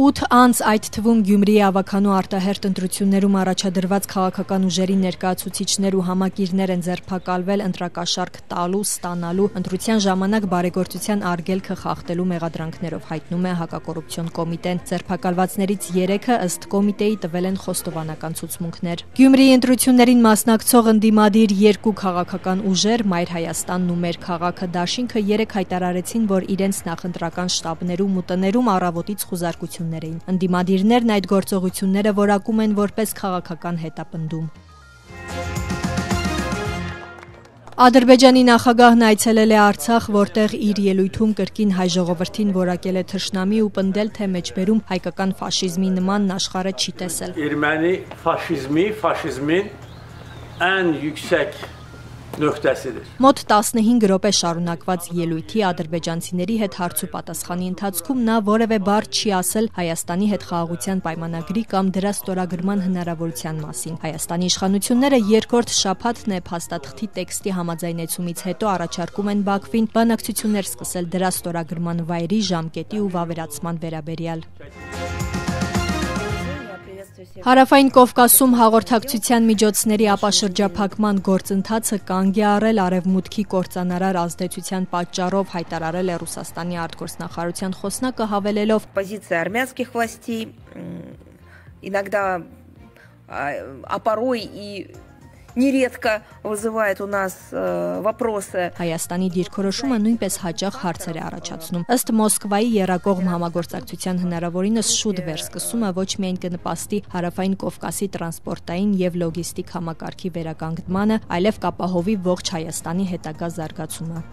8 անց այդ թվում Գյումրիի ավագանու արտահերթ ընտրություններում առաջադրված քաղաքական ուժերի ներկայացուցիչներ ու համակիրներ են ձերբակալվել ընտրակաշառք տալու, ստանալու, ընտրության ժամանակ բարեգործության արգելքը խախտելու մեղադրանքներով, հայտնում է Հակակոռուպցիոն կոմիտեն։ Ձերբակալվածներից 3-ը ըստ կոմիտեի տվել են խոստովանական ցուցմունքներ։ Գյումրիի ընտրություններին մասնակցող ընդդիմադիր 2 քաղաքական ուժեր՝ Մայր Հայաստանն ու Մեր քաղաքը դաշինքը 3 հայտարարեցին, որ իրենց նախընտրական շտաբներում ու տներում առավոտից խուզարկություն էին։ Ընդդիմադիրներն այդ գործողությունները որակում են որպես քաղաքական հետապնդում։ Ադրբեջանի նախագահն այցելել է Արցախ, որտեղ իր ելույթում կրկին հայ ժողովրդին որակել է թշնամի ու պնդել, թե մեջբերում հայկական ֆաշիզմի նմանն աշխարհը չի տեսել։ Erməni ֆաշիզմին ən yüksək նոկտասıdır։ Մոտ 15 րոպե շարունակված ելույթի ադրբեջանցիների հետ հարց ու պատասխանի ընթացքում նա որևէ բառ չի ասել Հայաստանի հետ խաղաղության պայմանագրի կամ դրա ստորագրման հնարավորության մասին։ Հայաստանի իշխանությունները երկրորդ շաբաթն է փաստաթղթի տեքստի համաձայնեցումից հետո առաջարկում են Բաքվին բանակցություններ սկսել դրա ստորագրման վայրի, ժամկետի ու վավերացման վերաբերյալ։ Հարավային Կովկասում հաղորդակցության միջոցների ապաշրջափակման գործընթացը կանգ է առել արևմուտքի կործանարար ազդեցության պատճառով, հայտարարել է Ռուսաստանի արտգործնախարարության խոսնակը, հավելելով. Позиция армянских властей иногда, а порой и нередко вызывает у нас вопросы. Հայաստանի դիրքորոշումը նույնպես հաճախ հարցեր է առաջացնում։ Ըստ Մոսկվայի եռակողմ համագործակցության հնարավորինս շուտ վերսկսումը ոչ միայն կնպաստի Հարավային Կովկասի տրանսպորտային եւ լոգիստիկ համակարգի վերականգնմանը, այլև կապահովի ողջ Հայաստանի հետագա զարգացումը։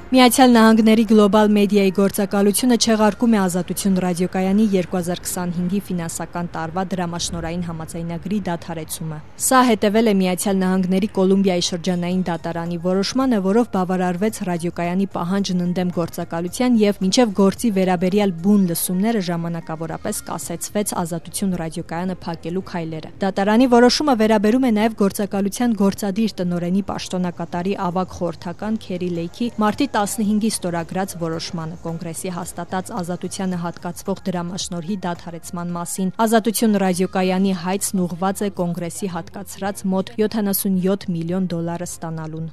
Միացյալ Նահանգների գլոբալ մեդիայի գործակալությունը չեղարկում է Ազատություն ռադիոկայանի 2025-ի ֆինանսական տարվա դրամաշնորհային համաձայնագրի դադարեցումը։ Սա հետևել է Միացյալ Նահանգների Կոլումբիայի շրջանային դատարանի որոշմանը, որով բավարարվեց ռադիոկայանի պահանջն ընդդեմ գործակալության եւ մինչեւ գործի վերաբերյալ բուն լսումները ժամանակավորապես կասեցվեց Ազատություն ռադիոկայանը փակելու քայլերը։ Դատարանի որոշումը վերաբերում է նաեւ գործակալության գործադիր տնօրենի պաշտոնակատարի ավագ խորհրդական Քերի Լեյքի մարտի 15-ի ստորագրած որոշմանը Կոնգրեսի հաստատած ազատությանը հատկացվող դրամաշնորհի դադարեցման մասին։ Ազատություն ռադիոկայանի հայցն ուղղված է Կոնգրեսի հատկացրած մոտ $77 միլիոն ստանալուն։